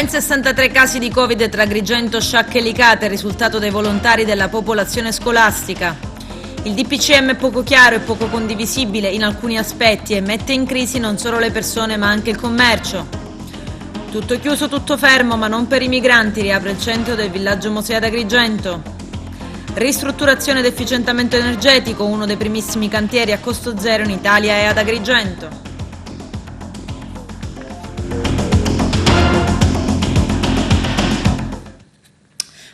Ben 63 casi di Covid tra Agrigento, Sciacca e Licata, risultato dei volontari della popolazione scolastica. Il DPCM è poco chiaro e poco condivisibile in alcuni aspetti e mette in crisi non solo le persone ma anche il commercio. Tutto chiuso, tutto fermo, ma non per i migranti, riapre il centro del villaggio Mosè ad Agrigento. Ristrutturazione ed efficientamento energetico, uno dei primissimi cantieri a costo zero in Italia è ad Agrigento.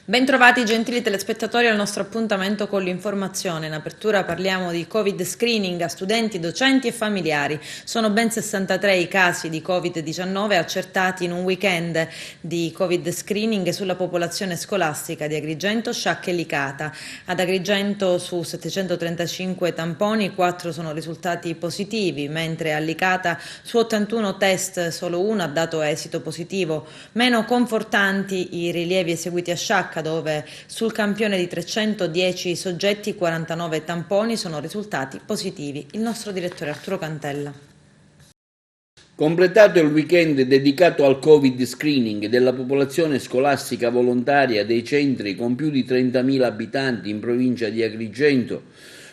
Bentrovati gentili telespettatori al nostro appuntamento con l'informazione. In apertura parliamo di Covid screening a studenti, docenti e familiari. Sono ben 63 i casi di Covid-19 accertati in un weekend di Covid screening sulla popolazione scolastica di Agrigento, Sciacca e Licata. Ad Agrigento su 735 tamponi 4 sono risultati positivi, mentre a Licata su 81 test solo uno ha dato esito positivo. Meno confortanti i rilievi eseguiti a Sciacca, dove sul campione di 310 soggetti 49 tamponi sono risultati positivi. Il nostro direttore Arturo Cantella. Completato il weekend dedicato al Covid screening della popolazione scolastica volontaria dei centri con più di 30.000 abitanti in provincia di Agrigento,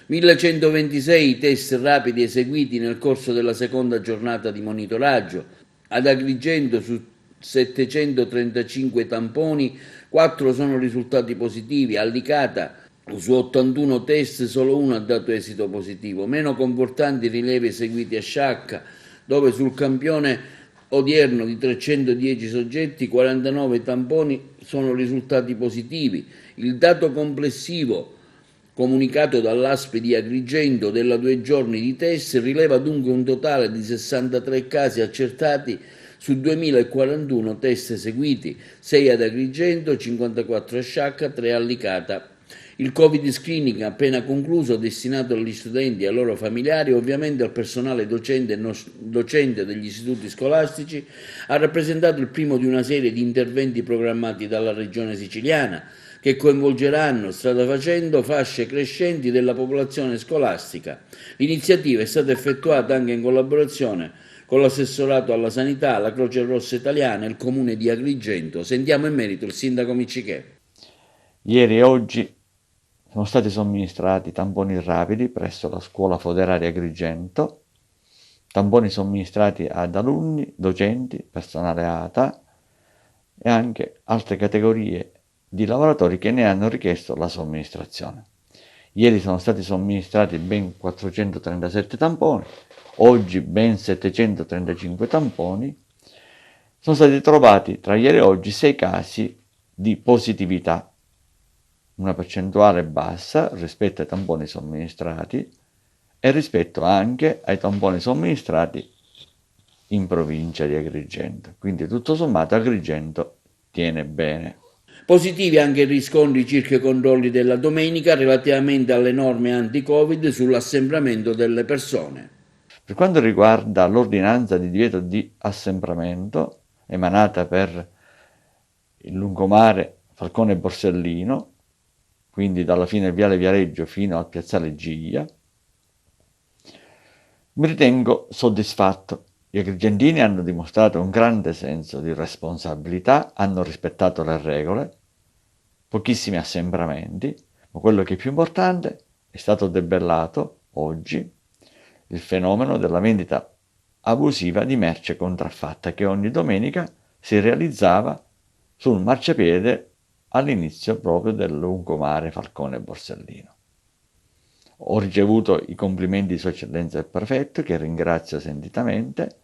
1126 test rapidi eseguiti nel corso della seconda giornata di monitoraggio. Ad Agrigento su 735 tamponi 4 sono risultati positivi, a Licata su 81 test solo uno ha dato esito positivo. Meno confortanti i rilievi eseguiti a Sciacca, dove sul campione odierno di 310 soggetti 49 tamponi sono risultati positivi. Il dato complessivo comunicato dall'ASP di Agrigento della 2 giorni di test rileva dunque un totale di 63 casi accertati su 2041 test eseguiti, 6 ad Agrigento, 54 a Sciacca, 3 a Licata. Il Covid screening appena concluso, destinato agli studenti e ai loro familiari, ovviamente al personale docente e non docente degli istituti scolastici, ha rappresentato il primo di una serie di interventi programmati dalla Regione Siciliana, che coinvolgeranno, strada facendo, fasce crescenti della popolazione scolastica. L'iniziativa è stata effettuata anche in collaborazione con l'assessorato alla sanità, la Croce Rossa Italiana e il comune di Agrigento. Sentiamo in merito il sindaco Miccichè. Ieri e oggi sono stati somministrati tamponi rapidi presso la scuola Foderaria Agrigento, tamponi somministrati ad alunni, docenti, personale ATA e anche altre categorie di lavoratori che ne hanno richiesto la somministrazione. Ieri sono stati somministrati ben 437 tamponi, oggi ben 735 tamponi. Sono stati trovati tra ieri e oggi 6 casi di positività, una percentuale bassa rispetto ai tamponi somministrati e rispetto anche ai tamponi somministrati in provincia di Agrigento. Quindi tutto sommato Agrigento tiene bene. Positivi anche i riscontri circa i controlli della domenica relativamente alle norme anti-Covid sull'assembramento delle persone. Per quanto riguarda l'ordinanza di divieto di assembramento emanata per il lungomare Falcone e Borsellino, quindi dalla fine del Viale Viareggio fino al Piazzale Giglia, mi ritengo soddisfatto. Gli agrigentini hanno dimostrato un grande senso di responsabilità, hanno rispettato le regole, pochissimi assembramenti, ma quello che è più importante è stato debellato oggi il fenomeno della vendita abusiva di merce contraffatta che ogni domenica si realizzava sul marciapiede all'inizio proprio del lungomare Falcone e Borsellino. Ho ricevuto i complimenti di Sua Eccellenza il Prefetto, che ringrazio sentitamente.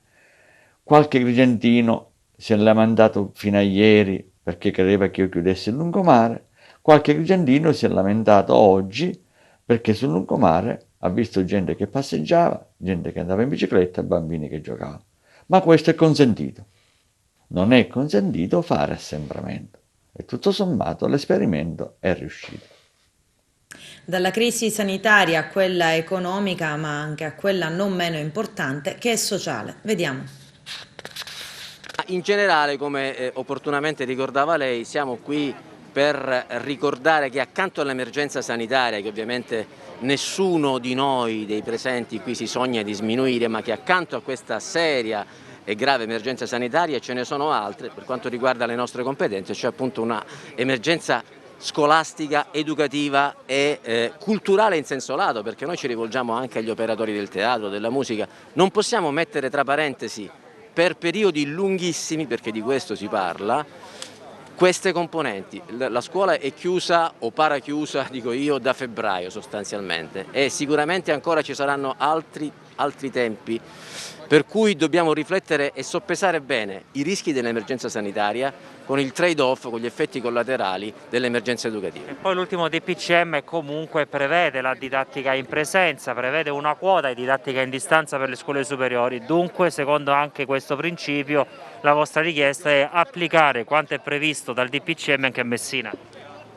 Qualche agrigentino si è lamentato fino a ieri perché credeva che io chiudessi il lungomare. Qualche agrigentino si è lamentato oggi perché sul lungomare ha visto gente che passeggiava, gente che andava in bicicletta e bambini che giocavano. Ma questo è consentito. Non è consentito fare assembramento. E tutto sommato l'esperimento è riuscito. Dalla crisi sanitaria a quella economica, ma anche a quella non meno importante, che è sociale. Vediamo. In generale, come opportunamente ricordava lei, siamo qui per ricordare che accanto all'emergenza sanitaria, che ovviamente nessuno di noi dei presenti qui si sogna di sminuire, ma che accanto a questa seria e grave emergenza sanitaria, e ce ne sono altre per quanto riguarda le nostre competenze, cioè appunto una emergenza scolastica, educativa e culturale in senso lato, perché noi ci rivolgiamo anche agli operatori del teatro, della musica. Non possiamo mettere tra parentesi per periodi lunghissimi, perché di questo si parla, queste componenti. La scuola è chiusa o parachiusa, dico io, da febbraio sostanzialmente, e sicuramente ancora ci saranno altri tempi, per cui dobbiamo riflettere e soppesare bene i rischi dell'emergenza sanitaria con il trade-off, con gli effetti collaterali dell'emergenza educativa. E poi l'ultimo DPCM comunque prevede la didattica in presenza, prevede una quota di didattica in distanza per le scuole superiori, dunque secondo anche questo principio la vostra richiesta è applicare quanto è previsto dal DPCM anche a Messina.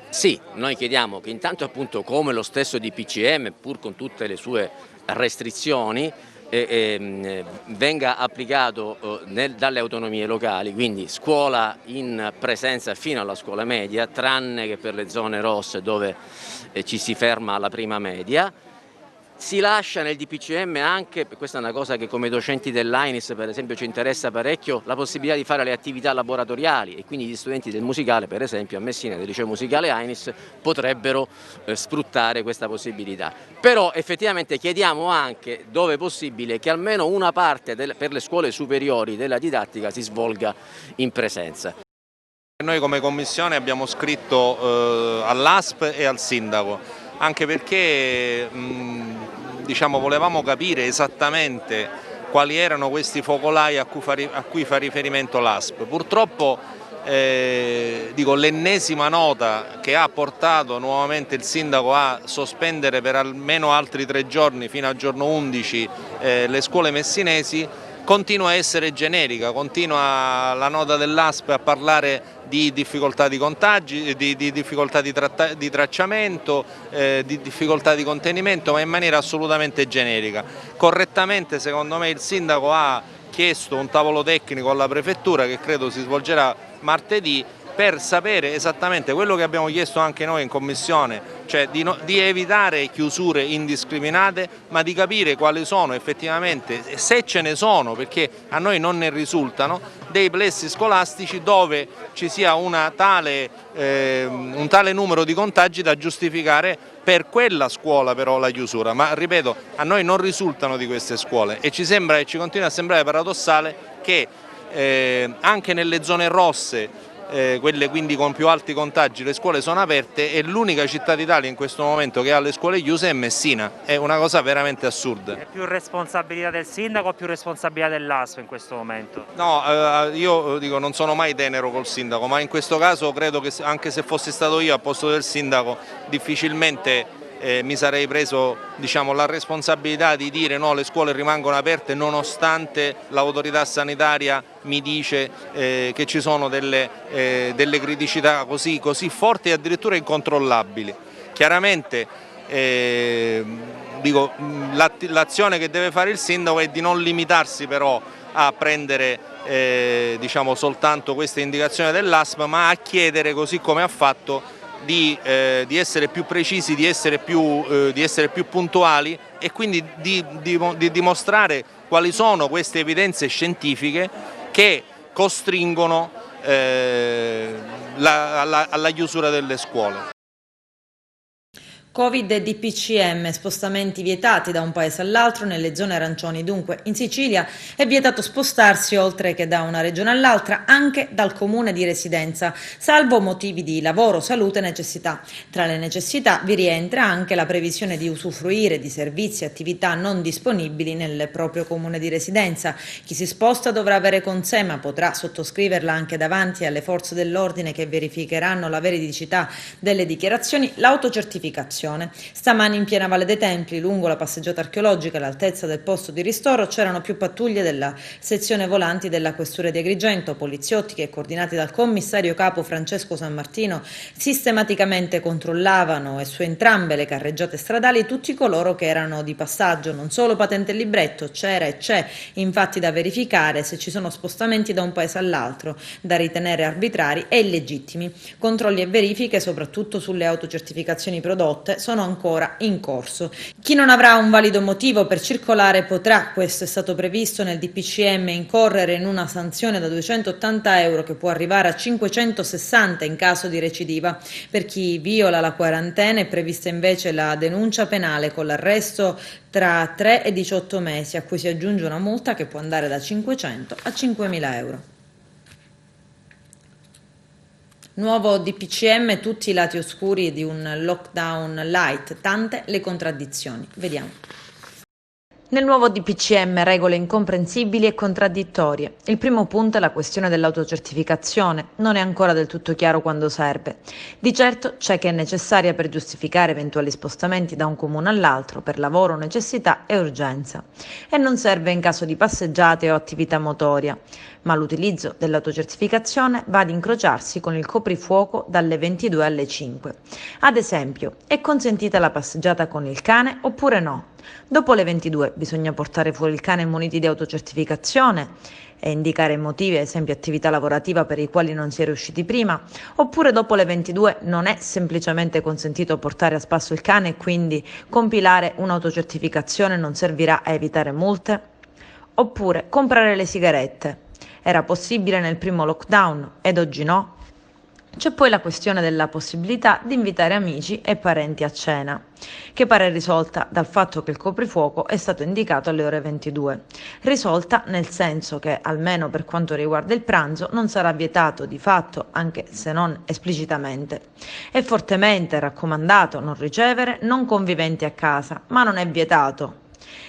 Sì, noi chiediamo che intanto appunto come lo stesso DPCM, pur con tutte le sue restrizioni, venga applicato dalle autonomie locali, quindi scuola in presenza fino alla scuola media, tranne che per le zone rosse dove ci si ferma alla prima media. Si lascia nel DPCM anche, questa è una cosa che come docenti dell'AINIS per esempio ci interessa parecchio, la possibilità di fare le attività laboratoriali, e quindi gli studenti del musicale per esempio a Messina del liceo musicale AINIS potrebbero sfruttare questa possibilità. Però effettivamente chiediamo anche, dove possibile, che almeno una parte per le scuole superiori della didattica si svolga in presenza. Noi come Commissione abbiamo scritto all'ASP e al Sindaco, anche perché diciamo, volevamo capire esattamente quali erano questi focolai a cui fa riferimento l'ASP. Purtroppo l'ennesima nota che ha portato nuovamente il Sindaco a sospendere per almeno altri 3 giorni fino al giorno 11 le scuole messinesi continua a essere generica, continua la nota dell'ASP a parlare di difficoltà di contagi, di difficoltà di tracciamento, di difficoltà di contenimento, ma in maniera assolutamente generica. Correttamente secondo me il Sindaco ha chiesto un tavolo tecnico alla Prefettura che credo si svolgerà martedì, per sapere esattamente quello che abbiamo chiesto anche noi in Commissione, cioè di evitare chiusure indiscriminate, ma di capire quali sono effettivamente, se ce ne sono, perché a noi non ne risultano, dei plessi scolastici dove ci sia un tale numero di contagi da giustificare per quella scuola però la chiusura, ma ripeto, a noi non risultano di queste scuole e ci continua a sembrare paradossale che anche nelle zone rosse, quelle quindi con più alti contagi, le scuole sono aperte e l'unica città d'Italia in questo momento che ha le scuole chiuse è Messina. È una cosa veramente assurda. È più responsabilità del sindaco o più responsabilità dell'ASP in questo momento? No, io dico non sono mai tenero col sindaco, ma in questo caso credo che anche se fossi stato io al posto del sindaco difficilmente mi sarei preso, diciamo, la responsabilità di dire no, le scuole rimangono aperte nonostante l'autorità sanitaria mi dice che ci sono delle criticità così forti e addirittura incontrollabili. Chiaramente l'azione che deve fare il sindaco è di non limitarsi però a prendere diciamo, soltanto queste indicazioni dell'ASP, ma a chiedere, così come ha fatto, di essere più precisi, di essere più puntuali e quindi di dimostrare quali sono queste evidenze scientifiche che costringono alla chiusura delle scuole. Covid e DPCM, spostamenti vietati da un paese all'altro nelle zone arancioni. Dunque, in Sicilia è vietato spostarsi oltre che da una regione all'altra anche dal comune di residenza, salvo motivi di lavoro, salute e necessità. Tra le necessità vi rientra anche la previsione di usufruire di servizi e attività non disponibili nel proprio comune di residenza. Chi si sposta dovrà avere con sé, ma potrà sottoscriverla anche davanti alle forze dell'ordine che verificheranno la veridicità delle dichiarazioni, l'autocertificazione. Stamani in piena Valle dei Templi, lungo la passeggiata archeologica all'altezza del posto di ristoro, c'erano più pattuglie della sezione volanti della Questura di Agrigento, poliziotti che, coordinati dal commissario capo Francesco San Martino, sistematicamente controllavano e su entrambe le carreggiate stradali tutti coloro che erano di passaggio, non solo patente e libretto, c'era e c'è infatti da verificare se ci sono spostamenti da un paese all'altro, da ritenere arbitrari e illegittimi. Controlli e verifiche soprattutto sulle autocertificazioni prodotte proteste sono ancora in corso. Chi non avrà un valido motivo per circolare potrà, questo è stato previsto nel DPCM, incorrere in una sanzione da 280 euro che può arrivare a 560 in caso di recidiva. Per chi viola la quarantena è prevista invece la denuncia penale con l'arresto tra 3 e 18 mesi, a cui si aggiunge una multa che può andare da 500 a 5.000 euro. Nuovo DPCM, tutti i lati oscuri di un lockdown light, tante le contraddizioni. Vediamo. Nel nuovo DPCM regole incomprensibili e contraddittorie. Il primo punto è la questione dell'autocertificazione. Non è ancora del tutto chiaro quando serve. Di certo c'è che è necessaria per giustificare eventuali spostamenti da un comune all'altro per lavoro, necessità e urgenza. E non serve in caso di passeggiate o attività motoria. Ma l'utilizzo dell'autocertificazione va ad incrociarsi con il coprifuoco dalle 22 alle 5. Ad esempio, è consentita la passeggiata con il cane oppure no? Dopo le 22 bisogna portare fuori il cane muniti di autocertificazione e indicare i motivi, ad esempio attività lavorativa per i quali non si è riusciti prima, oppure dopo le 22 non è semplicemente consentito portare a spasso il cane e quindi compilare un'autocertificazione non servirà a evitare multe? Oppure comprare le sigarette. Era possibile nel primo lockdown ed oggi no? C'è poi la questione della possibilità di invitare amici e parenti a cena, che pare risolta dal fatto che il coprifuoco è stato indicato alle ore 22. Risolta nel senso che, almeno per quanto riguarda il pranzo, non sarà vietato di fatto, anche se non esplicitamente. È fortemente raccomandato non ricevere non conviventi a casa, ma non è vietato.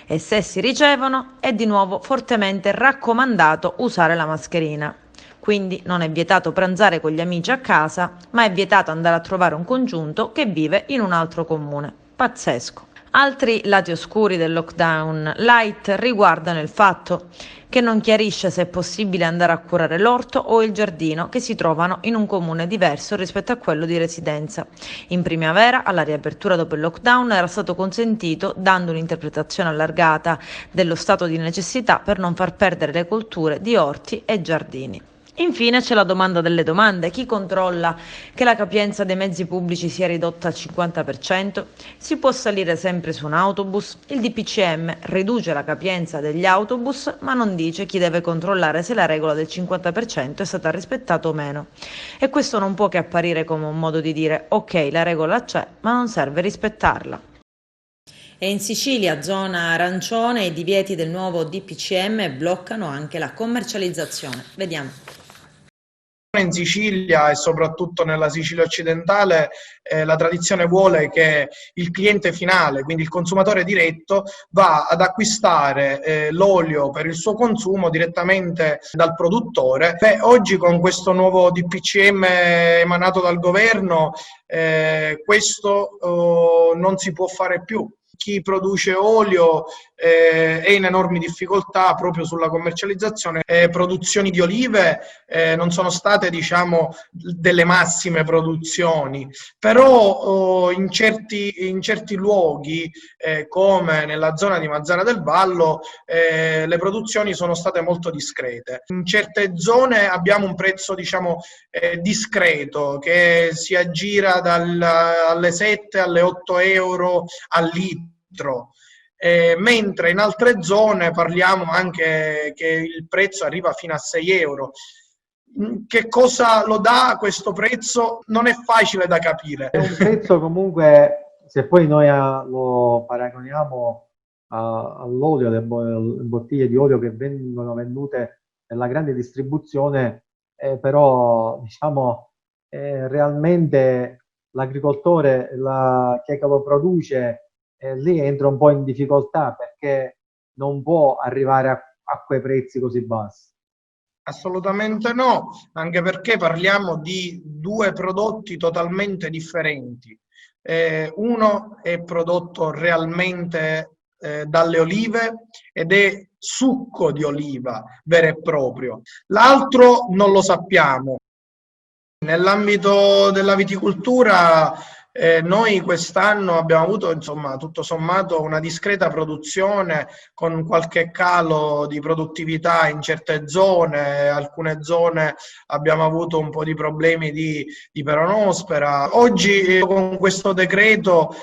E se si ricevono, è di nuovo fortemente raccomandato usare la mascherina. Quindi non è vietato pranzare con gli amici a casa, ma è vietato andare a trovare un congiunto che vive in un altro comune. Pazzesco. Altri lati oscuri del lockdown light riguardano il fatto che non chiarisce se è possibile andare a curare l'orto o il giardino che si trovano in un comune diverso rispetto a quello di residenza. In primavera, alla riapertura dopo il lockdown, era stato consentito, dando un'interpretazione allargata dello stato di necessità per non far perdere le colture di orti e giardini. Infine c'è la domanda delle domande. Chi controlla che la capienza dei mezzi pubblici sia ridotta al 50%? Si può salire sempre su un autobus? Il DPCM riduce la capienza degli autobus, ma non dice chi deve controllare se la regola del 50% è stata rispettata o meno. E questo non può che apparire come un modo di dire: ok, la regola c'è, ma non serve rispettarla. E in Sicilia, zona arancione, i divieti del nuovo DPCM bloccano anche la commercializzazione. Vediamo. In Sicilia e soprattutto nella Sicilia occidentale la tradizione vuole che il cliente finale, quindi il consumatore diretto, va ad acquistare l'olio per il suo consumo direttamente dal produttore. Oggi con questo nuovo DPCM emanato dal governo questo non si può fare più. Chi produce olio è in enormi difficoltà proprio sulla commercializzazione. Produzioni di olive non sono state, diciamo, delle massime produzioni, però in certi luoghi, come nella zona di Mazzara del Vallo, le produzioni sono state molto discrete. In certe zone abbiamo un prezzo, diciamo, discreto, che si aggira alle 7 alle 8 euro al litro. Mentre in altre zone parliamo anche che il prezzo arriva fino a 6 euro. Che cosa lo dà questo prezzo? Non è facile da capire. È un prezzo comunque, se poi noi lo paragoniamo all'olio, le bottiglie di olio che vengono vendute nella grande distribuzione, però diciamo realmente l'agricoltore, chi lo produce, lì entra un po' in difficoltà perché non può arrivare a quei prezzi così bassi. Assolutamente no, anche perché parliamo di due prodotti totalmente differenti. Uno è prodotto realmente dalle olive ed è succo di oliva vero e proprio. L'altro non lo sappiamo. Nell'ambito della viticoltura Noi quest'anno abbiamo avuto, insomma, tutto sommato una discreta produzione con qualche calo di produttività in certe zone, alcune zone abbiamo avuto un po' di problemi di peronospera. Oggi con questo decreto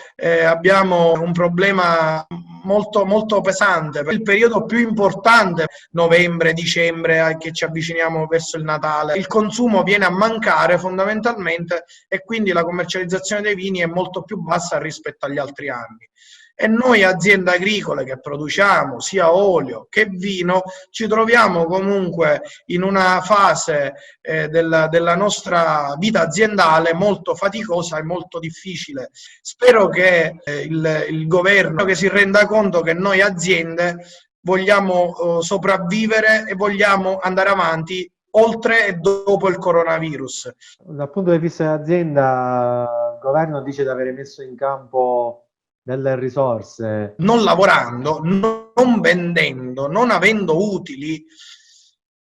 abbiamo un problema molto, molto pesante. Per il periodo più importante, novembre, dicembre, che ci avviciniamo verso il Natale, il consumo viene a mancare fondamentalmente e quindi la commercializzazione dei vini è molto più bassa rispetto agli altri anni. E noi aziende agricole che produciamo sia olio che vino ci troviamo comunque in una fase della nostra vita aziendale molto faticosa e molto difficile. Spero che il governo che si renda conto che noi aziende vogliamo sopravvivere e vogliamo andare avanti oltre e dopo il coronavirus. Dal punto di vista dell'azienda, il governo dice di avere messo in campo delle risorse. Non lavorando, non vendendo, non avendo utili,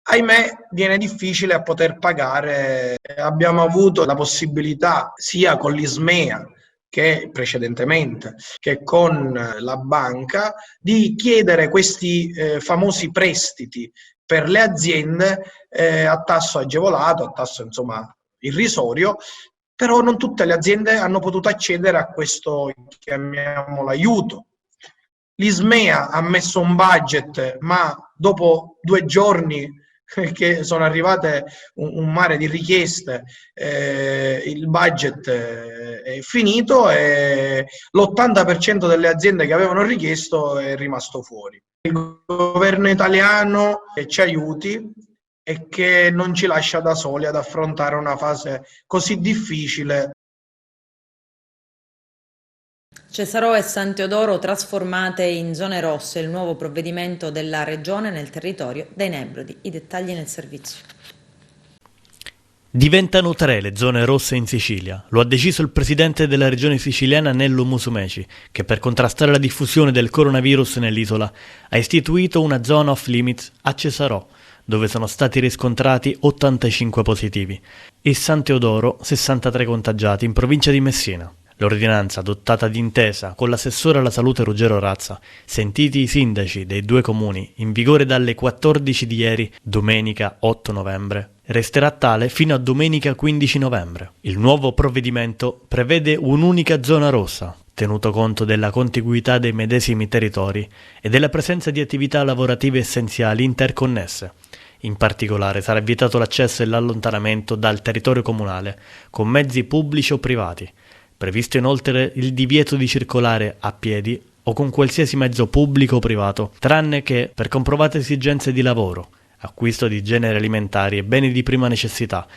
ahimè, viene difficile a poter pagare. Abbiamo avuto la possibilità sia con l'Ismea che precedentemente, che con la banca, di chiedere questi famosi prestiti per le aziende a tasso agevolato, a tasso insomma irrisorio, però non tutte le aziende hanno potuto accedere a questo, chiamiamolo, aiuto. L'Ismea ha messo un budget, ma dopo 2 giorni che sono arrivate un mare di richieste, il budget è finito e l'80% delle aziende che avevano richiesto è rimasto fuori. Il governo italiano ci aiuti e che non ci lascia da soli ad affrontare una fase così difficile. Cesarò e San Teodoro trasformate in zone rosse, il nuovo provvedimento della Regione nel territorio dei Nebrodi. I dettagli nel servizio. Diventano 3 le zone rosse in Sicilia. Lo ha deciso il presidente della regione siciliana Nello Musumeci, che per contrastare la diffusione del coronavirus nell'isola ha istituito una zona off limits a Cesarò, dove sono stati riscontrati 85 positivi, e San Teodoro 63 contagiati in provincia di Messina. L'ordinanza, adottata d'intesa con l'assessore alla salute Ruggero Razza, sentiti i sindaci dei 2 comuni, in vigore dalle 14 di ieri, domenica 8 novembre, resterà tale fino a domenica 15 novembre. Il nuovo provvedimento prevede un'unica zona rossa, tenuto conto della contiguità dei medesimi territori e della presenza di attività lavorative essenziali interconnesse. In particolare sarà vietato l'accesso e l'allontanamento dal territorio comunale con mezzi pubblici o privati. Previsto inoltre il divieto di circolare a piedi o con qualsiasi mezzo pubblico o privato, tranne che per comprovate esigenze di lavoro, acquisto di generi alimentari e beni di prima necessità,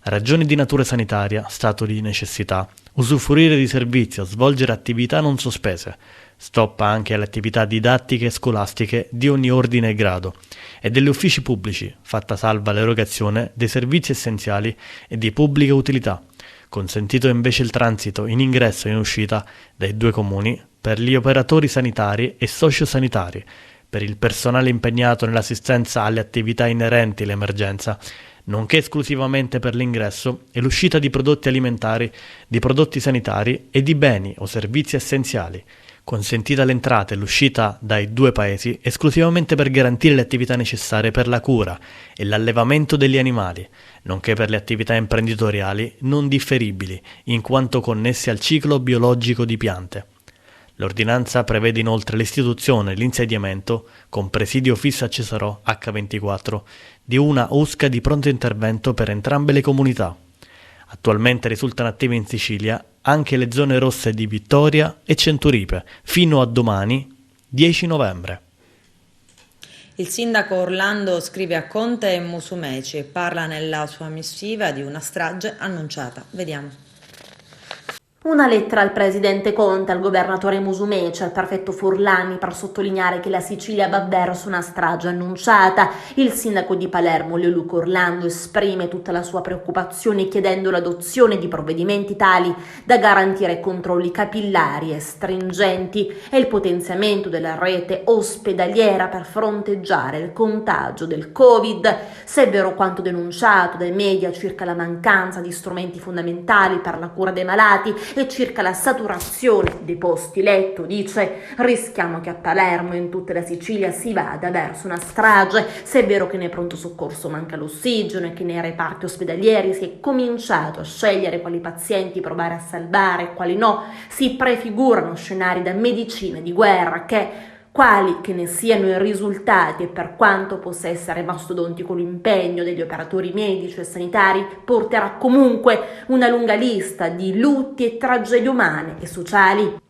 ragioni di natura sanitaria, stato di necessità, usufruire di servizi o svolgere attività non sospese. Stop anche alle attività didattiche e scolastiche di ogni ordine e grado e degli uffici pubblici, fatta salva l'erogazione dei servizi essenziali e di pubblica utilità. Consentito invece il transito in ingresso e in uscita dai 2 comuni per gli operatori sanitari e sociosanitari, per il personale impegnato nell'assistenza alle attività inerenti all'emergenza, nonché esclusivamente per l'ingresso e l'uscita di prodotti alimentari, di prodotti sanitari e di beni o servizi essenziali. Consentita l'entrata e l'uscita dai 2 paesi esclusivamente per garantire le attività necessarie per la cura e l'allevamento degli animali, nonché per le attività imprenditoriali non differibili, in quanto connesse al ciclo biologico di piante. L'ordinanza prevede inoltre l'istituzione e l'insediamento, con presidio fisso a Cesarò H24, di una USCA di pronto intervento per entrambe le comunità. Attualmente risultano attive in Sicilia anche le zone rosse di Vittoria e Centuripe, fino a domani, 10 novembre. Il sindaco Orlando scrive a Conte e Musumeci e parla nella sua missiva di una strage annunciata. Vediamo. Una lettera al presidente Conte, al governatore Musumeci, al prefetto Furlani per sottolineare che la Sicilia va verso una strage annunciata. Il sindaco di Palermo, Leoluco Orlando, esprime tutta la sua preoccupazione chiedendo l'adozione di provvedimenti tali da garantire controlli capillari e stringenti e il potenziamento della rete ospedaliera per fronteggiare il contagio del Covid. Se è vero quanto denunciato dai media circa la mancanza di strumenti fondamentali per la cura dei malati, e circa la saturazione dei posti letto. Dice: rischiamo che a Palermo e in tutta la Sicilia si vada verso una strage, se è vero che nel pronto soccorso manca l'ossigeno e che nei reparti ospedalieri si è cominciato a scegliere quali pazienti provare a salvare e quali no. Si prefigurano scenari da medicina di guerra che, quali che ne siano i risultati e per quanto possa essere mastodontico l'impegno degli operatori medici e sanitari, porterà comunque una lunga lista di lutti e tragedie umane e sociali.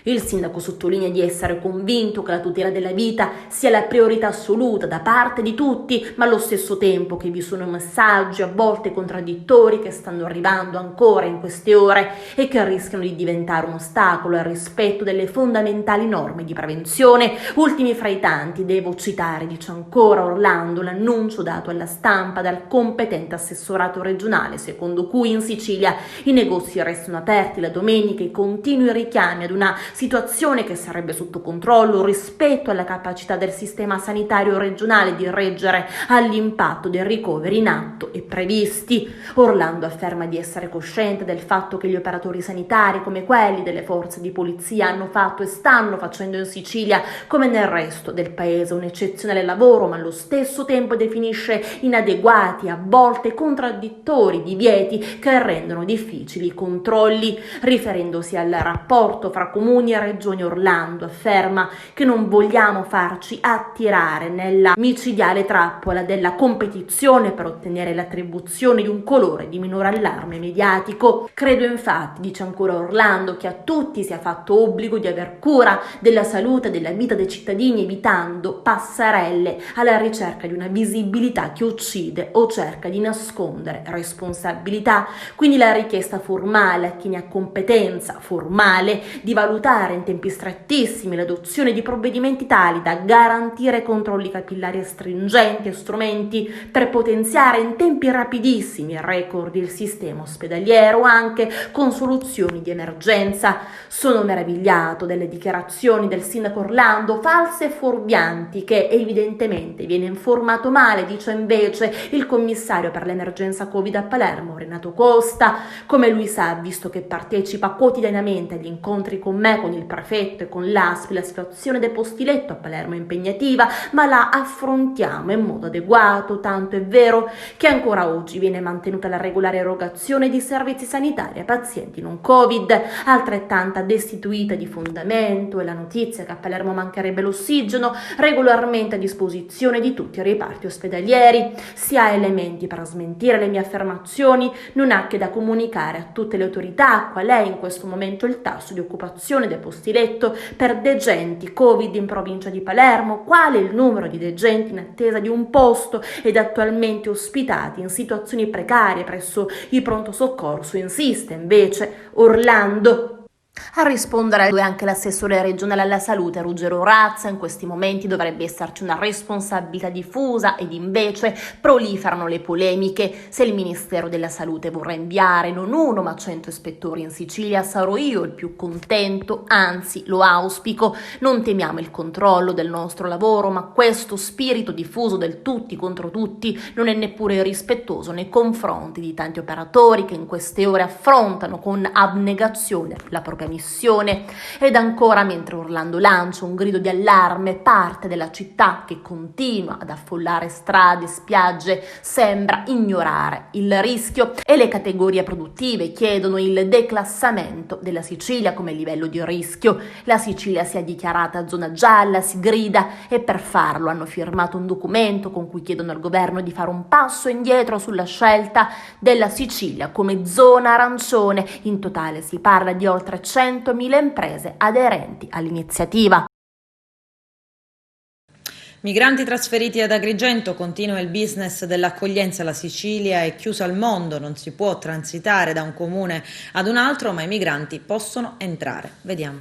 Il sindaco sottolinea di essere convinto che la tutela della vita sia la priorità assoluta da parte di tutti, ma allo stesso tempo che vi sono messaggi a volte contraddittori che stanno arrivando ancora in queste ore e che rischiano di diventare un ostacolo al rispetto delle fondamentali norme di prevenzione. Ultimi fra i tanti devo citare, dice ancora Orlando, l'annuncio dato alla stampa dal competente assessorato regionale, secondo cui in Sicilia i negozi restano aperti la domenica e continui richiami ad una situazione che sarebbe sotto controllo rispetto alla capacità del sistema sanitario regionale di reggere all'impatto dei ricoveri in atto e previsti. Orlando afferma di essere cosciente del fatto che gli operatori sanitari, come quelli delle forze di polizia, hanno fatto e stanno facendo in Sicilia, come nel resto del paese, un eccezionale lavoro, ma allo stesso tempo definisce inadeguati, a volte contraddittori divieti che rendono difficili i controlli. Riferendosi al rapporto fra comuni e regioni, Orlando afferma che non vogliamo farci attirare nella micidiale trappola della competizione per ottenere l'attribuzione di un colore di minore allarme mediatico. Credo infatti, dice ancora Orlando, che a tutti sia fatto obbligo di aver cura della salute e della vita dei cittadini, evitando passerelle alla ricerca di una visibilità che uccide o cerca di nascondere responsabilità. Quindi la richiesta formale a chi ne ha competenza formale di valutare in tempi strettissimi l'adozione di provvedimenti tali da garantire controlli capillari stringenti e strumenti per potenziare in tempi rapidissimi e record il sistema ospedaliero, anche con soluzioni di emergenza. Sono meravigliato delle dichiarazioni del sindaco Orlando, false e fuorvianti, che evidentemente viene informato male, dice invece il commissario per l'emergenza Covid a Palermo, Renato Costa. Come lui sa, visto che partecipa quotidianamente agli incontri con me, con il prefetto e con l'ASP, la situazione dei posti letto a Palermo è impegnativa, ma la affrontiamo in modo adeguato, tanto è vero che ancora oggi viene mantenuta la regolare erogazione di servizi sanitari a pazienti non Covid. Altrettanta destituita di fondamento è la notizia che a Palermo mancherebbe l'ossigeno regolarmente a disposizione di tutti i reparti ospedalieri. Si ha elementi per smentire le mie affermazioni, non ha che da comunicare a tutte le autorità qual è in questo momento il tasso di occupazione dei posti letto per degenti Covid in provincia di Palermo, quale è il numero di degenti in attesa di un posto ed attualmente ospitati in situazioni precarie presso il pronto soccorso. Insiste invece Orlando. A rispondere è anche l'assessore regionale alla salute Ruggero Razza. In questi momenti dovrebbe esserci una responsabilità diffusa ed invece proliferano le polemiche. Se il Ministero della Salute vorrà inviare non 1 ma 100 ispettori in Sicilia, sarò io il più contento, anzi lo auspico. Non temiamo il controllo del nostro lavoro, ma questo spirito diffuso del tutti contro tutti non è neppure rispettoso nei confronti di tanti operatori che in queste ore affrontano con abnegazione la propria missione. Ed ancora, mentre Orlando lancia un grido di allarme, parte della città che continua ad affollare strade e spiagge sembra ignorare il rischio e le categorie produttive chiedono il declassamento della Sicilia come livello di rischio. La Sicilia si è dichiarata zona gialla, si grida, e per farlo hanno firmato un documento con cui chiedono al governo di fare un passo indietro sulla scelta della Sicilia come zona arancione. In totale si parla di oltre 100.000 imprese aderenti all'iniziativa. Migranti trasferiti ad Agrigento, continua il business dell'accoglienza. La Sicilia è chiusa al mondo, non si può transitare da un comune ad un altro, ma i migranti possono entrare. Vediamo.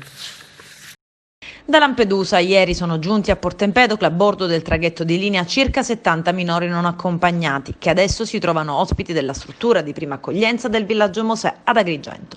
Da Lampedusa ieri sono giunti a Porto Empedocle a bordo del traghetto di linea circa 70 minori non accompagnati, che adesso si trovano ospiti della struttura di prima accoglienza del villaggio Mosè ad Agrigento.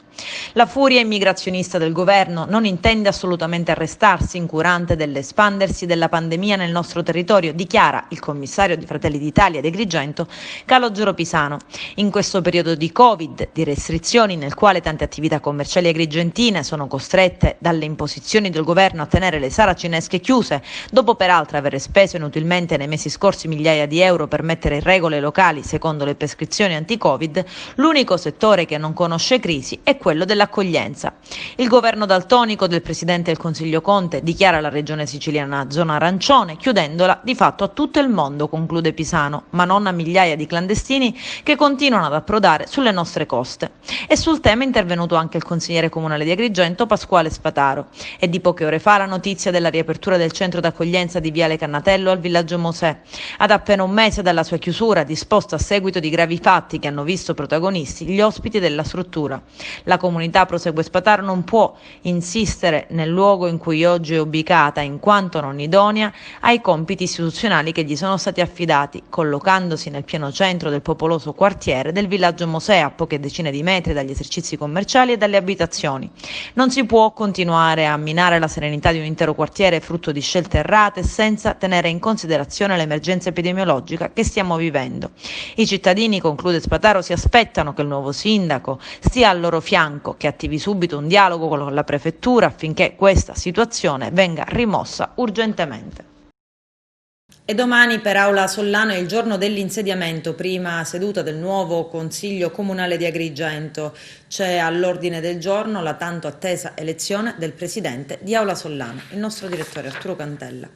La furia immigrazionista del governo non intende assolutamente arrestarsi, incurante dell'espandersi della pandemia nel nostro territorio, dichiara il commissario di Fratelli d'Italia di Agrigento, Calogero Pisano. In questo periodo di Covid, di restrizioni nel quale tante attività commerciali agrigentine sono costrette dalle imposizioni del governo a tenere le saracinesche chiuse, dopo peraltro aver speso inutilmente nei mesi scorsi migliaia di euro per mettere in regola i locali secondo le prescrizioni anti-Covid, l'unico settore che non conosce crisi è quello dell'accoglienza. Il governo daltonico del Presidente del Consiglio Conte dichiara la regione siciliana zona arancione, chiudendola di fatto a tutto il mondo, conclude Pisano, ma non a migliaia di clandestini che continuano ad approdare sulle nostre coste. E sul tema è intervenuto anche il consigliere comunale di Agrigento, Pasquale Spataro. È di poche ore fa la notizia della riapertura del centro d'accoglienza di Viale Cannatello al villaggio Mosè. Ad appena un mese dalla sua chiusura, disposta a seguito di gravi fatti che hanno visto protagonisti gli ospiti della struttura. La comunità, prosegue Spataro, non può insistere nel luogo in cui oggi è ubicata, in quanto non idonea ai compiti istituzionali che gli sono stati affidati, collocandosi nel pieno centro del popoloso quartiere del villaggio Mosè, a poche decine di metri dagli esercizi commerciali e dalle abitazioni. Non si può continuare a minare la serenità di un intero quartiere frutto di scelte errate senza tenere in considerazione l'emergenza epidemiologica che stiamo vivendo. I cittadini, conclude Spataro, si aspettano che il nuovo sindaco stia al loro fianco, che attivi subito un dialogo con la prefettura affinché questa situazione venga rimossa urgentemente. E domani per Aula Sollano è il giorno dell'insediamento, prima seduta del nuovo Consiglio Comunale di Agrigento. C'è all'ordine del giorno la tanto attesa elezione del Presidente di Aula Sollano, il nostro direttore Arturo Cantella.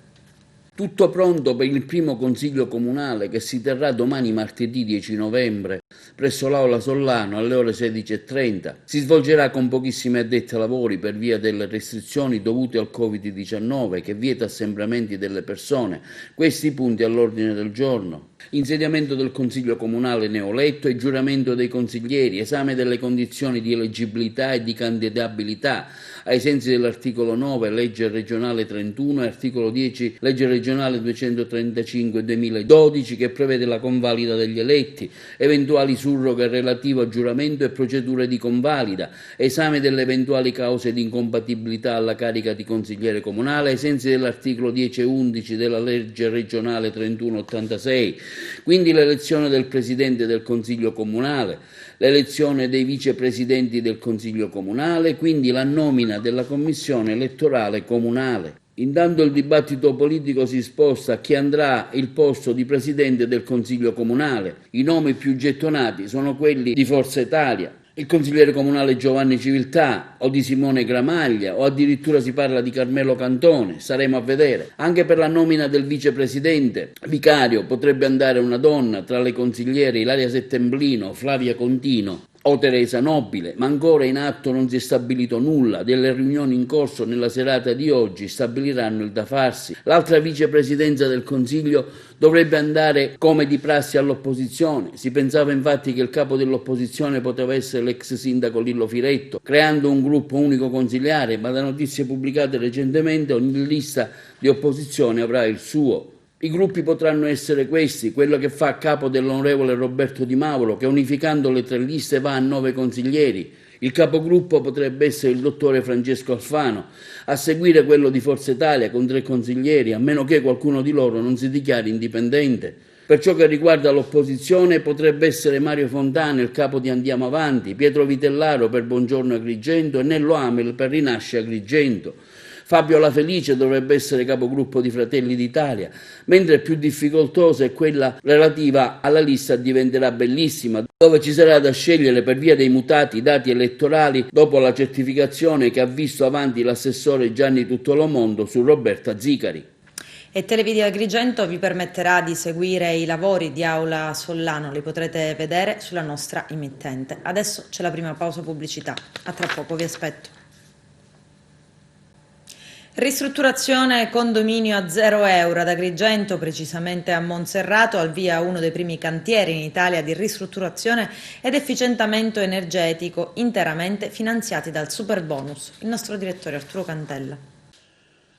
Tutto pronto per il primo Consiglio Comunale che si terrà domani martedì 10 novembre presso l'Aula Sollano alle ore 16:30. Si svolgerà con pochissimi addetti ai lavori per via delle restrizioni dovute al Covid-19 che vieta assembramenti delle persone. Questi i punti all'ordine del giorno: insediamento del Consiglio Comunale neoeletto e giuramento dei consiglieri, esame delle condizioni di eleggibilità e di candidabilità ai sensi dell'articolo 9 legge regionale 31 e articolo 10 legge regionale 235/2012 che prevede la convalida degli eletti, eventuali surroghe relative a giuramento e procedure di convalida, esame delle eventuali cause di incompatibilità alla carica di consigliere comunale ai sensi dell'articolo 10 e 11 della legge regionale 31/86, quindi l'elezione del Presidente del Consiglio Comunale, l'elezione dei vicepresidenti del Consiglio Comunale, quindi la nomina della Commissione elettorale comunale. Intanto il dibattito politico si sposta a chi andrà il posto di Presidente del Consiglio Comunale. I nomi più gettonati sono quelli di Forza Italia, il consigliere comunale Giovanni Civiltà o di Simone Gramaglia, o addirittura si parla di Carmelo Cantone, staremo a vedere. Anche per la nomina del vicepresidente vicario potrebbe andare una donna, tra le consigliere Ilaria Settemblino, Flavia Contino o Teresa Nobile, ma ancora in atto non si è stabilito nulla. Delle riunioni in corso nella serata di oggi stabiliranno il da farsi. L'altra vicepresidenza del Consiglio dovrebbe andare come di prassi all'opposizione. Si pensava infatti che il capo dell'opposizione poteva essere l'ex sindaco Lillo Firetto, creando un gruppo unico consigliare, ma da notizie pubblicate recentemente ogni lista di opposizione avrà il suo. I gruppi potranno essere questi: quello che fa a capo dell'onorevole Roberto Di Mauro, che unificando le 3 liste va a 9 consiglieri. Il capogruppo potrebbe essere il dottore Francesco Alfano, a seguire quello di Forza Italia con 3 consiglieri, a meno che qualcuno di loro non si dichiari indipendente. Per ciò che riguarda l'opposizione potrebbe essere Mario Fontana, il capo di Andiamo Avanti, Pietro Vitellaro per Buongiorno Agrigento e Nello Amel per Rinasce Agrigento. Fabio La Felice dovrebbe essere capogruppo di Fratelli d'Italia, mentre più difficoltosa è quella relativa alla lista Diventerà Bellissima, dove ci sarà da scegliere per via dei mutati dati elettorali dopo la certificazione che ha visto avanti l'assessore Gianni Tuttolomondo su Roberta Zicari. E Televideo Agrigento vi permetterà di seguire i lavori di Aula Sollano, li potrete vedere sulla nostra emittente. Adesso c'è la prima pausa pubblicità, a tra poco vi aspetto. Ristrutturazione condominio a 0 euro ad Agrigento, precisamente a Monserrato, al via uno dei primi cantieri in Italia di ristrutturazione ed efficientamento energetico interamente finanziati dal Superbonus. Il nostro direttore Arturo Cantella.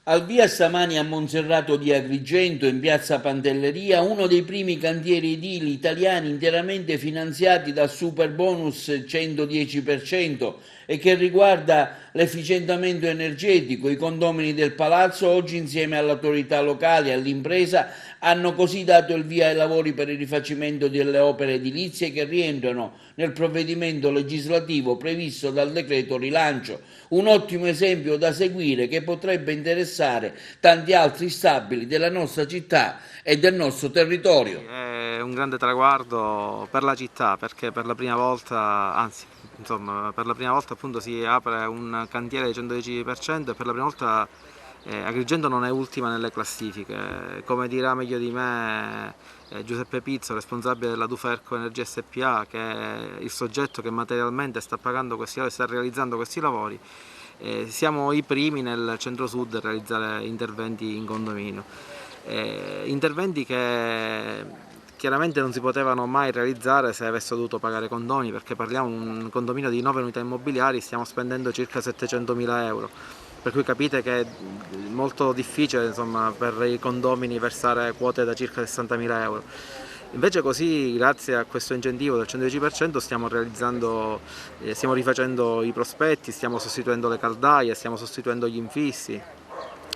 Al via stamani a Monserrato di Agrigento, in piazza Pantelleria, uno dei primi cantieri edili italiani interamente finanziati dal Superbonus 110% e che riguarda l'efficientamento energetico. I condomini del palazzo, oggi insieme all'autorità locale e all'impresa, hanno così dato il via ai lavori per il rifacimento delle opere edilizie che rientrano nel provvedimento legislativo previsto dal decreto rilancio. Un ottimo esempio da seguire che potrebbe interessare tanti altri stabili della nostra città e del nostro territorio. È un grande traguardo per la città, perché per la prima volta, per la prima volta appunto si apre un cantiere del 110% e per la prima volta Agrigento non è ultima nelle classifiche. Come dirà meglio di me Giuseppe Pizzo, responsabile della Duferco Energia SPA, che è il soggetto che materialmente sta pagando questi lavori, sta realizzando questi lavori, siamo i primi nel centro-sud a realizzare interventi in condominio. Interventi che chiaramente non si potevano mai realizzare se avessero dovuto pagare condoni, perché parliamo di un condominio di 9 unità immobiliari, stiamo spendendo circa 700.000 euro. Per cui capite che è molto difficile, insomma, per i condomini versare quote da circa 60.000 euro. Invece così, grazie a questo incentivo del 110%, stiamo rifacendo i prospetti, stiamo sostituendo le caldaie, stiamo sostituendo gli infissi,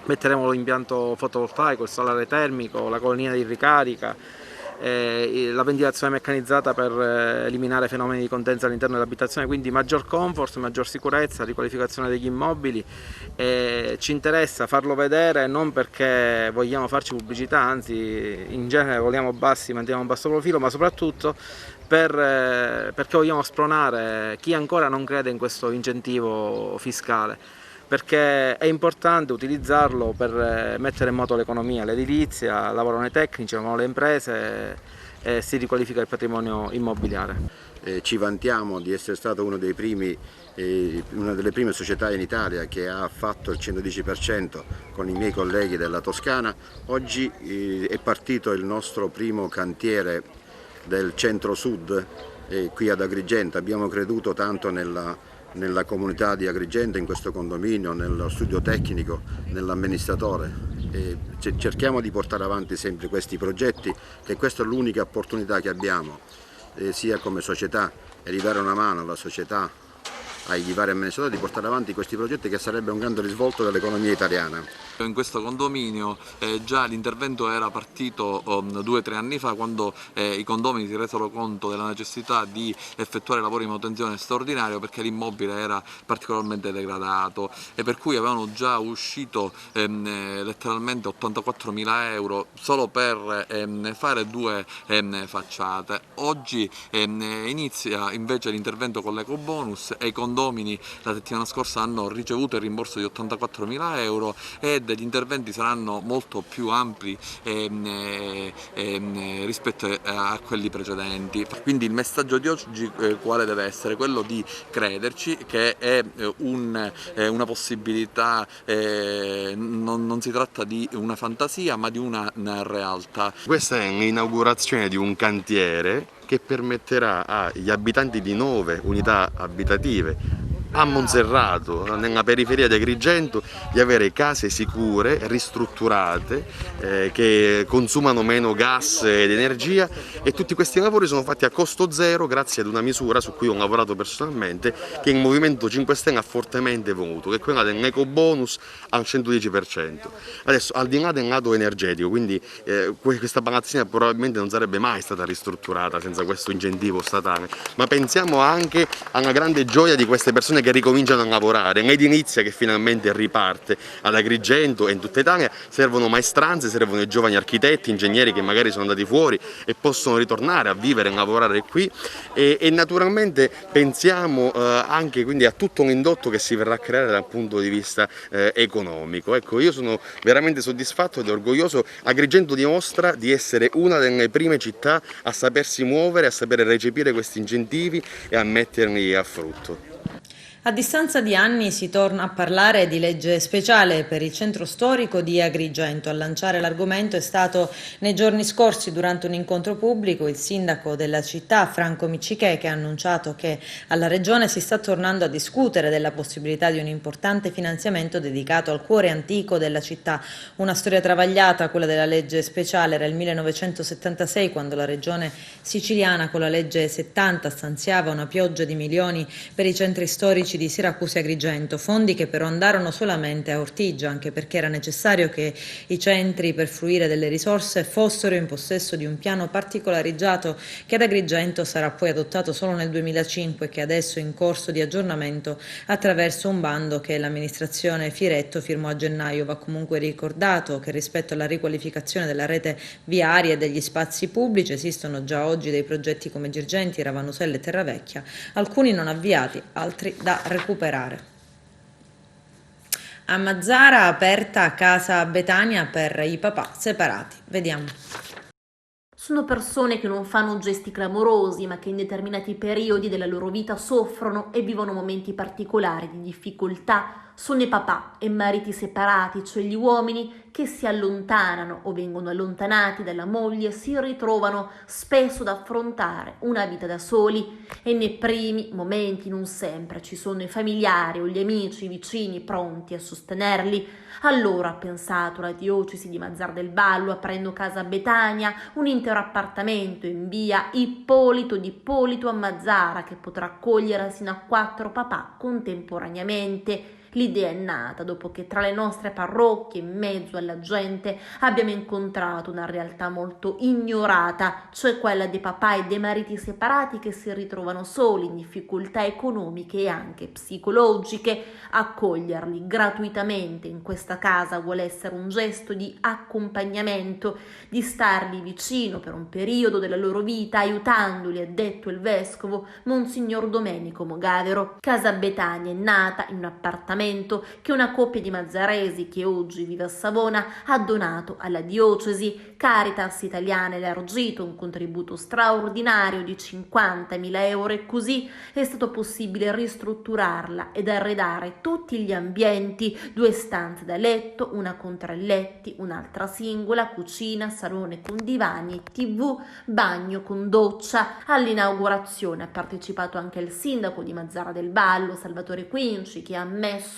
metteremo l'impianto fotovoltaico, il solare termico, la colonnina di ricarica, la ventilazione meccanizzata per eliminare fenomeni di condensa all'interno dell'abitazione, quindi maggior comfort, maggior sicurezza, riqualificazione degli immobili. Ci interessa farlo vedere non perché vogliamo farci pubblicità, anzi in genere manteniamo un basso profilo, ma soprattutto perché vogliamo spronare chi ancora non crede in questo incentivo fiscale, perché è importante utilizzarlo per mettere in moto l'economia, l'edilizia, lavorano i tecnici, lavorano le imprese e si riqualifica il patrimonio immobiliare. Ci vantiamo di essere stato una delle prime società in Italia che ha fatto il 110% con i miei colleghi della Toscana. Oggi è partito il nostro primo cantiere del centro-sud qui ad Agrigento. Abbiamo creduto tanto nella comunità di Agrigento, in questo condominio, nello studio tecnico, nell'amministratore. Cerchiamo di portare avanti sempre questi progetti, che questa è l'unica opportunità che abbiamo, sia come società, e di dare una mano alla società, ai vari amministratori, di portare avanti questi progetti, che sarebbe un grande risvolto dell'economia italiana. In questo condominio già l'intervento era partito 2 o 3 anni fa, quando i condomini si resero conto della necessità di effettuare lavori di manutenzione straordinario, perché l'immobile era particolarmente degradato, e per cui avevano già uscito letteralmente 84.000 euro solo per fare 2 facciate. Oggi inizia invece l'intervento con l'ecobonus e i condomini la settimana scorsa hanno ricevuto il rimborso di 84.000 euro e gli interventi saranno molto più ampli rispetto a quelli precedenti. Quindi il messaggio di oggi quale deve essere? Quello di crederci, che è una possibilità, non si tratta di una fantasia ma di una realtà. Questa è un'inaugurazione di un cantiere che permetterà agli abitanti di 9 unità abitative a Monserrato, nella periferia di Agrigento, di avere case sicure, ristrutturate, che consumano meno gas ed energia, e tutti questi lavori sono fatti a costo zero grazie ad una misura su cui ho lavorato personalmente, che il Movimento 5 Stelle ha fortemente voluto, che è quella dell'ecobonus al 110%. Adesso, al di là del lato energetico, quindi questa palazzina probabilmente non sarebbe mai stata ristrutturata senza questo incentivo statale, ma pensiamo anche alla grande gioia di queste persone che ricominciano a lavorare, l'edilizia che finalmente riparte ad Agrigento e in tutta Italia. Servono maestranze, servono i giovani architetti, ingegneri che magari sono andati fuori e possono ritornare a vivere e lavorare qui, e naturalmente pensiamo anche quindi a tutto l'indotto che si verrà a creare dal punto di vista economico. Ecco, io sono veramente soddisfatto ed orgoglioso. Agrigento dimostra di essere una delle prime città a sapersi muovere, a sapere recepire questi incentivi e a metterli a frutto. A distanza di anni si torna a parlare di legge speciale per il centro storico di Agrigento. A lanciare l'argomento è stato nei giorni scorsi, durante un incontro pubblico, il sindaco della città, Franco Miccichè, che ha annunciato che alla Regione si sta tornando a discutere della possibilità di un importante finanziamento dedicato al cuore antico della città. Una storia travagliata, quella della legge speciale. Era il 1976 quando la Regione siciliana con la legge 70 stanziava una pioggia di milioni per i centri storici di Siracusa e Agrigento, fondi che però andarono solamente a Ortigia, anche perché era necessario che i centri, per fruire delle risorse, fossero in possesso di un piano particolarizzato che ad Agrigento sarà poi adottato solo nel 2005 e che adesso è in corso di aggiornamento attraverso un bando che l'amministrazione Firetto firmò a gennaio. Va comunque ricordato che rispetto alla riqualificazione della rete viaria e degli spazi pubblici esistono già oggi dei progetti come Girgenti, Ravanusella e Terravecchia, alcuni non avviati, altri da recuperare. A Mazzara aperta casa Betania per i papà separati. Vediamo. Sono persone che non fanno gesti clamorosi, ma che in determinati periodi della loro vita soffrono e vivono momenti particolari di difficoltà. Sono i papà e mariti separati, cioè gli uomini che si allontanano o vengono allontanati dalla moglie, si ritrovano spesso ad affrontare una vita da soli e nei primi momenti non sempre ci sono i familiari o gli amici, i vicini pronti a sostenerli. Allora ha pensato la diocesi di Mazzara del Vallo, aprendo casa Betania, un intero appartamento in via Ippolito di Ippolito a Mazzara che potrà accogliere sino a 4 papà contemporaneamente. L'idea è nata dopo che tra le nostre parrocchie, in mezzo alla gente, abbiamo incontrato una realtà molto ignorata, cioè quella dei papà e dei mariti separati che si ritrovano soli, in difficoltà economiche e anche psicologiche. Accoglierli gratuitamente in questa casa vuole essere un gesto di accompagnamento, di stargli vicino per un periodo della loro vita, aiutandoli, ha detto il vescovo Monsignor Domenico Mogavero. Casa Betania è nata in un appartamento che una coppia di mazzaresi che oggi vive a Savona ha donato alla diocesi. Caritas Italiana ha elargito un contributo straordinario di 50.000 euro e così è stato possibile ristrutturarla ed arredare tutti gli ambienti, 2 stanze da letto, una con 3 letti, un'altra singola, cucina, salone con divani e TV, bagno con doccia. All'inaugurazione ha partecipato anche il sindaco di Mazzara del Vallo, Salvatore Quinci, che ha ammesso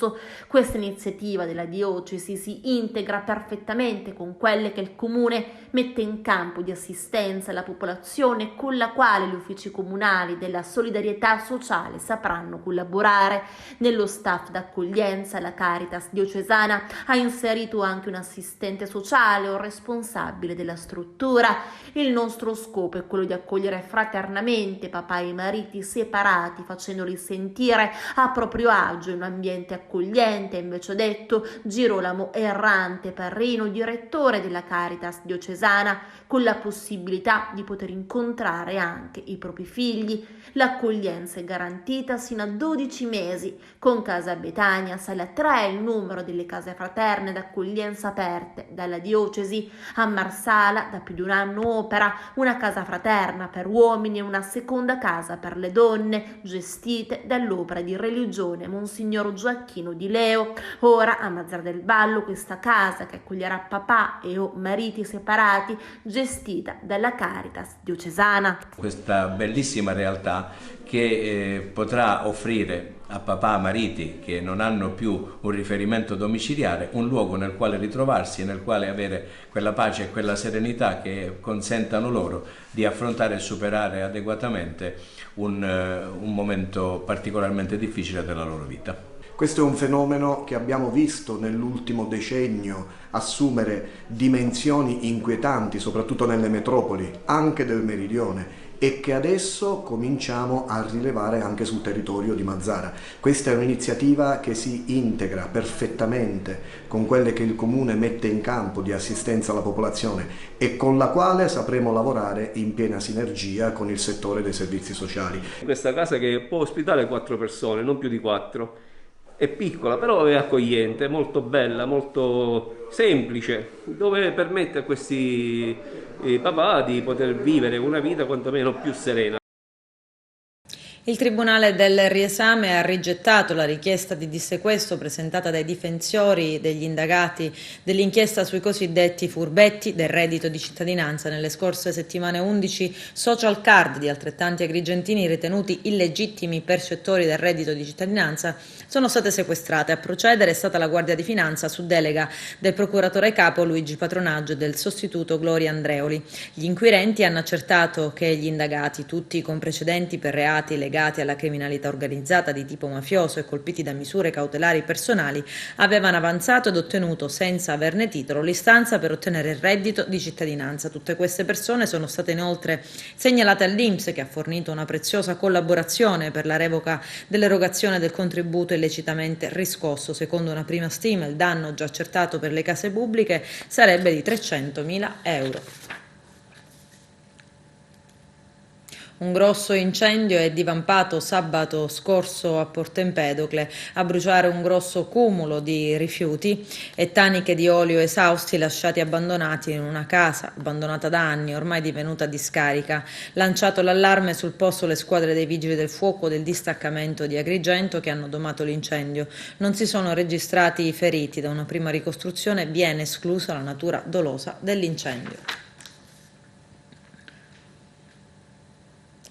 questa iniziativa della diocesi si integra perfettamente con quelle che il comune mette in campo di assistenza alla popolazione, con la quale gli uffici comunali della solidarietà sociale sapranno collaborare. Nello staff d'accoglienza la Caritas diocesana ha inserito anche un assistente sociale o responsabile della struttura. Il nostro scopo è quello di accogliere fraternamente papà e mariti separati, facendoli sentire a proprio agio in un ambiente accogliente, invece detto Girolamo Errante, parrino direttore della Caritas diocesana, con la possibilità di poter incontrare anche i propri figli. L'accoglienza è garantita sino a 12 mesi. Con Casa Betania sale a 3 il numero delle case fraterne d'accoglienza aperte dalla diocesi. A Marsala da più di un anno opera una casa fraterna per uomini e una seconda casa per le donne, gestite dall'opera di religione Monsignor Gioacchino di Leo. Ora a Mazzara del Vallo questa casa che accoglierà papà e o mariti separati, gestita dalla Caritas diocesana. Questa bellissima realtà che potrà offrire a papà, mariti che non hanno più un riferimento domiciliare, un luogo nel quale ritrovarsi e nel quale avere quella pace e quella serenità che consentano loro di affrontare e superare adeguatamente un momento particolarmente difficile della loro vita. Questo è un fenomeno che abbiamo visto nell'ultimo decennio assumere dimensioni inquietanti, soprattutto nelle metropoli, anche del meridione, e che adesso cominciamo a rilevare anche sul territorio di Mazzara. Questa è un'iniziativa che si integra perfettamente con quelle che il Comune mette in campo di assistenza alla popolazione e con la quale sapremo lavorare in piena sinergia con il settore dei servizi sociali. Questa casa che può ospitare 4 persone, non più di 4, è piccola però è accogliente, molto bella, molto semplice, dove permette a questi papà di poter vivere una vita quantomeno più serena. Il Tribunale del Riesame ha rigettato la richiesta di dissequestro presentata dai difensori degli indagati dell'inchiesta sui cosiddetti furbetti del reddito di cittadinanza. Nelle scorse settimane 11 social card di altrettanti agrigentini ritenuti illegittimi percettori del reddito di cittadinanza sono state sequestrate. A procedere è stata la Guardia di Finanza su delega del procuratore capo Luigi Patronaggio e del sostituto Gloria Andreoli. Gli inquirenti hanno accertato che gli indagati, tutti con precedenti per reati legati alla criminalità organizzata di tipo mafioso e colpiti da misure cautelari personali, avevano avanzato ed ottenuto, senza averne titolo, l'istanza per ottenere il reddito di cittadinanza. Tutte queste persone sono state inoltre segnalate all'INPS, che ha fornito una preziosa collaborazione per la revoca dell'erogazione del contributo illecitamente riscosso. Secondo una prima stima, il danno già accertato per le case pubbliche sarebbe di 300.000 euro. Un grosso incendio è divampato sabato scorso a Porto Empedocle. A bruciare un grosso cumulo di rifiuti e taniche di olio esausti lasciati abbandonati in una casa abbandonata da anni, ormai divenuta discarica. Lanciato l'allarme sul posto le squadre dei vigili del fuoco del distaccamento di Agrigento, che hanno domato l'incendio. Non si sono registrati feriti. Da una prima ricostruzione viene esclusa la natura dolosa dell'incendio.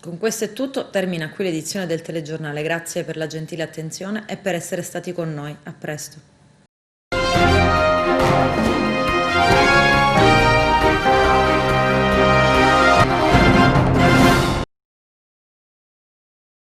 Con questo è tutto, termina qui l'edizione del telegiornale. Grazie per la gentile attenzione e per essere stati con noi. A presto.